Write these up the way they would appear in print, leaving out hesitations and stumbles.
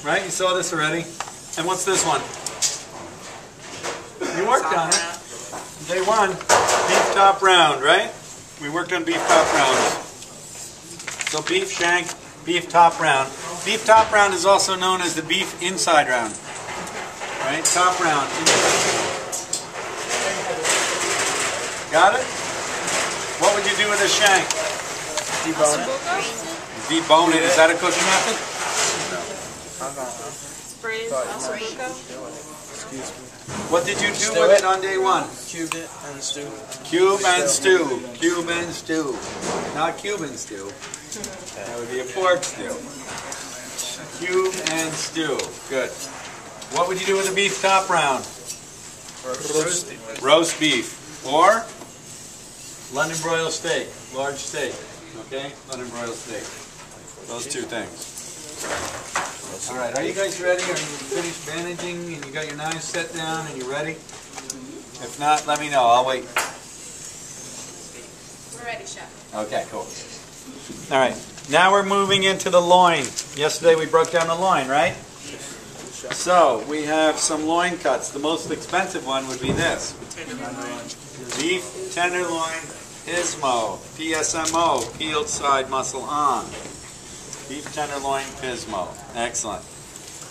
right? You saw this already. And what's this one? You worked on it. Day one, beef top round, right? We worked on beef top rounds. So beef shank, beef top round. Beef top round is also known as the beef inside round. Right? Top round. Got it? What would you do with a shank? Debone it. Debone it. Is that a cooking method? Braised ossobuco. Excuse me. What did you do with it on day one? Cubed it and stew. Cube and stew. Cube and stew. Not Cuban stew. That would be a pork stew. Cube and stew. Good. What would you do with a beef top round? Roast beef. Roast beef. Or London broiled steak. Large steak. Okay? London broiled steak. Those two things. Alright, are you guys ready? Are you finished bandaging and you got your knives set down and you ready? If not, let me know. I'll wait. We're ready, Chef. Okay, cool. Alright, now we're moving into the loin. Yesterday we broke down the loin, right? So, we have some loin cuts. The most expensive one would be this. Beef tenderloin Pismo. PSMO. Peeled side muscle on. Beef tenderloin Pismo. Excellent.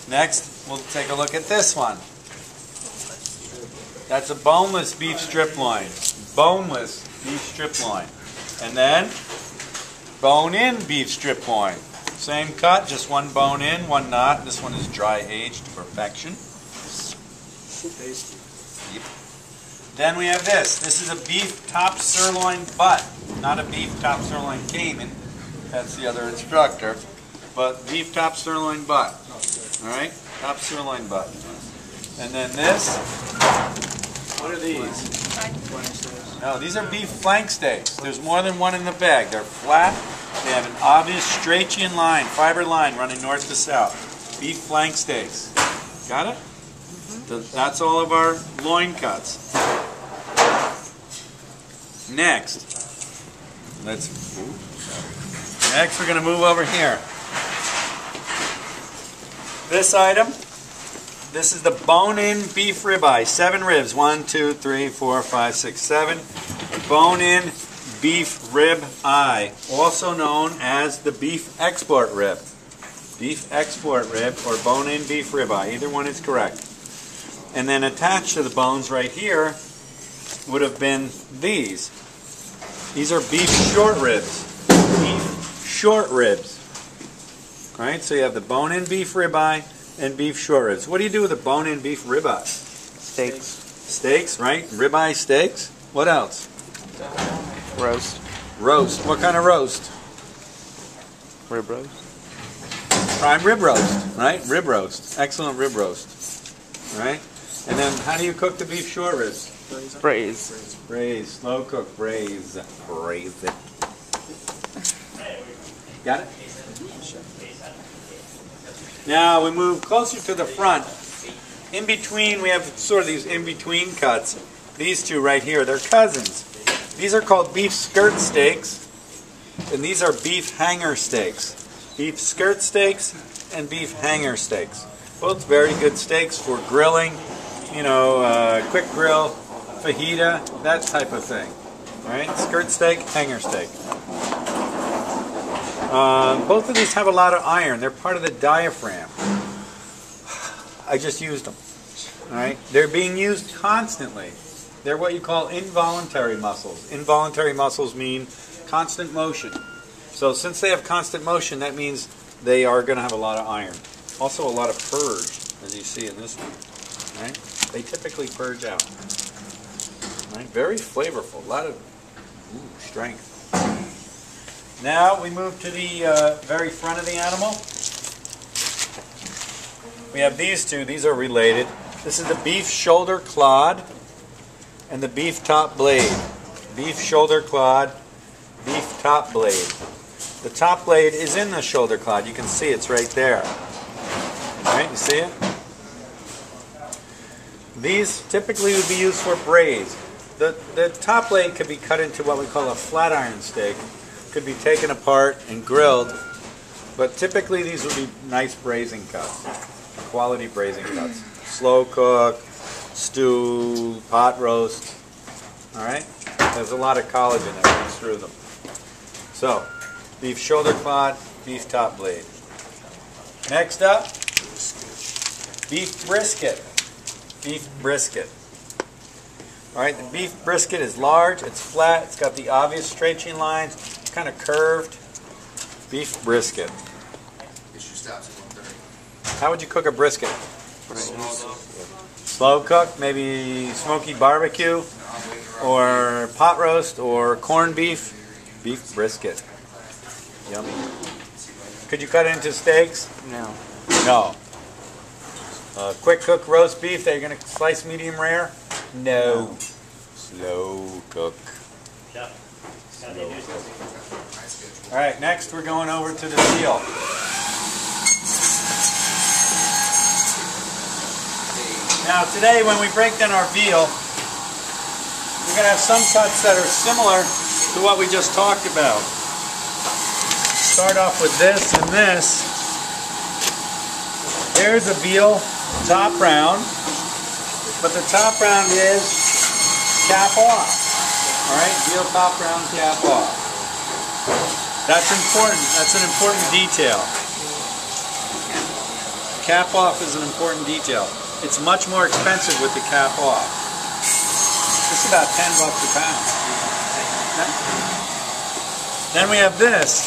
Next, we'll take a look at this one. That's a boneless beef strip loin. Boneless beef strip loin. And then, bone-in beef strip loin. Same cut, just one bone in, one not. This one is dry aged to perfection. Yep. Then we have this. This is a beef top sirloin butt. Not a beef top sirloin Cayman. That's the other instructor. But beef top sirloin butt. Alright? Top sirloin butt. And then this. What are these? No, these are beef flank steaks. There's more than one in the bag. They're flat. They have an obvious Strachey line, fiber line running north to south. Beef flank steaks. Got it? That's all of our loin cuts. Next, next we're going to move over here. This item, this is the bone-in beef ribeye. 7 ribs. 1, 2, 3, 4, 5, 6, 7. Bone-in beef rib eye, also known as the beef export rib. Beef export rib or bone-in beef rib eye. Either one is correct. And then attached to the bones right here would have been these. These are beef short ribs. Beef short ribs. Right? So you have the bone-in beef ribeye and beef short ribs. What do you do with a bone-in beef ribeye? Steaks. Steaks, right? Ribeye steaks. What else? Roast. Roast. What kind of roast? Rib roast. Prime rib roast, right? Rib roast. Excellent rib roast. Right? And then how do you cook the beef short ribs? Braise. Braise. Slow cook. Braise. Braise it. Got it? Now we move closer to the front. In between, we have sort of these in-between cuts. These two right here, they're cousins. These are called beef skirt steaks, and these are beef hanger steaks. Beef skirt steaks and beef hanger steaks. Both very good steaks for grilling, you know, quick grill, fajita, that type of thing. All right, skirt steak, hanger steak. Both of these have a lot of iron. They're part of the diaphragm. I just used them. All right, they're being used constantly. They're what you call involuntary muscles. Involuntary muscles mean constant motion. So since they have constant motion, that means they are going to have a lot of iron. Also a lot of purge, as you see in this one. Right? They typically purge out. Right? Very flavorful. A lot of strength. Now we move to the very front of the animal. We have these two. These are related. This is the beef shoulder clod and the beef top blade. Beef shoulder clod, beef top blade. The top blade is in the shoulder clod. You can see it's right there. Right, you see it? These typically would be used for braise. The top blade could be cut into what we call a flat iron steak. Could be taken apart and grilled. But typically these would be nice braising cuts, quality braising cuts. Slow cook, stew, pot roast. All right? There's a lot of collagen that runs through them. So, beef shoulder clod, beef top blade. Next up, beef brisket. Beef brisket. All right, the beef brisket is large, it's flat, it's got the obvious stretching lines, it's kind of curved. Beef brisket. How would you cook a brisket? Slow cook, maybe smoky barbecue, or pot roast, or corned beef. Beef brisket. Yummy. Could you cut it into steaks? No. No. Quick cook roast beef that you're going to slice medium rare? No. Slow cook. Alright, next we're going over to the veal. Now today when we break down our veal, we're going to have some cuts that are similar to what we just talked about. Start off with this and this. Here's a veal top round, but the top round is cap off. Alright, veal top round cap off. That's important. That's an important detail. Cap off is an important detail. It's much more expensive with the cap off. It's about $10 a pound. Then we have this.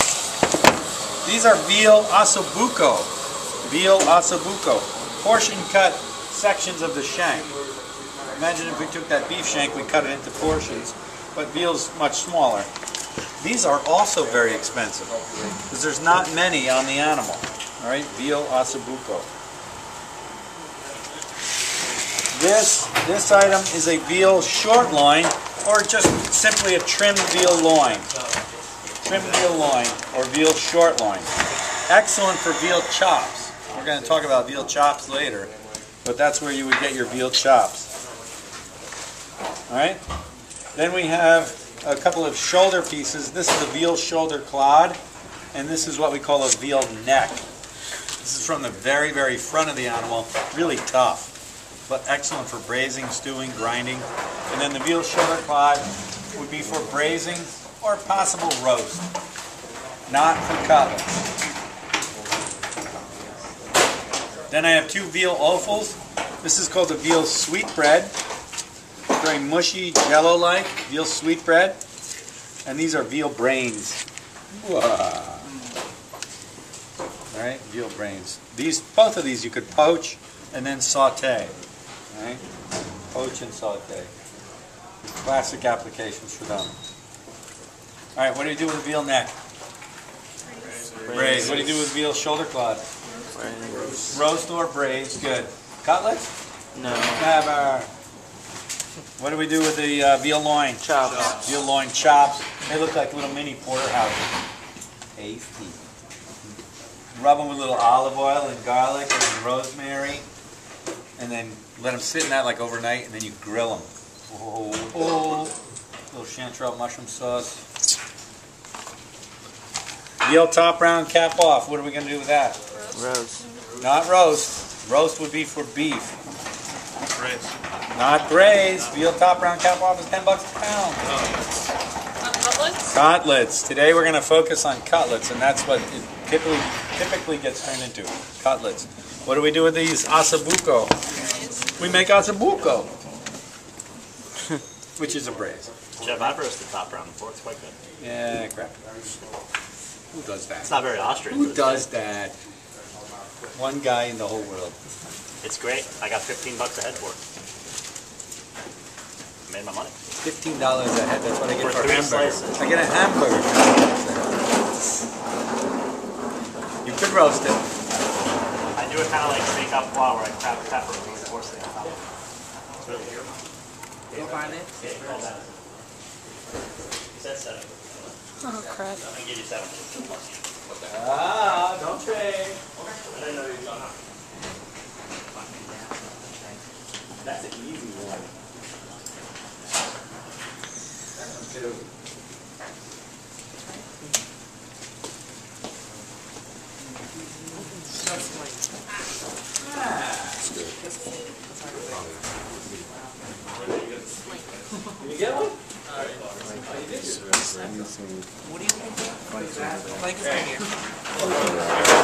These are veal ossobuco. Veal ossobuco. Portion cut sections of the shank. Imagine if we took that beef shank, we cut it into portions, but veal's much smaller. These are also very expensive because there's not many on the animal. All right, veal ossobuco. This item is a veal short loin, or just simply a trimmed veal loin. Trimmed veal loin or veal short loin. Excellent for veal chops. We're going to talk about veal chops later, but that's where you would get your veal chops. All right. Then we have a couple of shoulder pieces. This is a veal shoulder clod, and this is what we call a veal neck. This is from the very, very front of the animal. Really tough, but excellent for braising, stewing, grinding. And then the veal shoulder clod would be for braising or possible roast, not for cutlets. Then I have two veal offals. This is called the veal sweetbread. Very mushy, jello-like veal sweetbread. And these are veal brains. All right, veal brains. Both of these you could poach and then saute. All right, poach and saute. Classic applications for them. All right, what do you do with a veal neck? Braise. What do you do with veal shoulder clod? Roast or braise. Good. Cutlets? No. Never. What do we do with the veal loin? Chops. Veal loin chops. They look like little mini porterhouses. Tasty. Rub them with a little olive oil and garlic and rosemary, and then let them sit in that like overnight, and then you grill them. Oh. Little chanterelle mushroom sauce. Veal top round, cap off. What are we going to do with that? Roast. Not roast. Roast would be for beef. Braised. Not braised. Veal top round, cap off is $10 a pound. Cutlets? Cutlets. Today we're going to focus on cutlets, and that's what it typically gets turned into. Cutlets. What do we do with these ossobuco? We make ossobuco, which is a braise. Chef, I've roasted top round before. It's quite good. Yeah, crap. Who does that? It's not very Austrian. Who does that? One guy in the whole world. It's great. I got $15 a head for it. I made my money. $15 a head. That's what I get For for a 3 hamburger. slices. I get a hamburger. You could roast it. I do it kind of like steak up where I grab the pepper and put the horse thing on top. It's really good. Go find it. Yeah, all that. He said 7. Oh, crap. I can give you 7. Ah, don't trade. I didn't know you were going up. That's an easy one. What are you looking for? Like over here.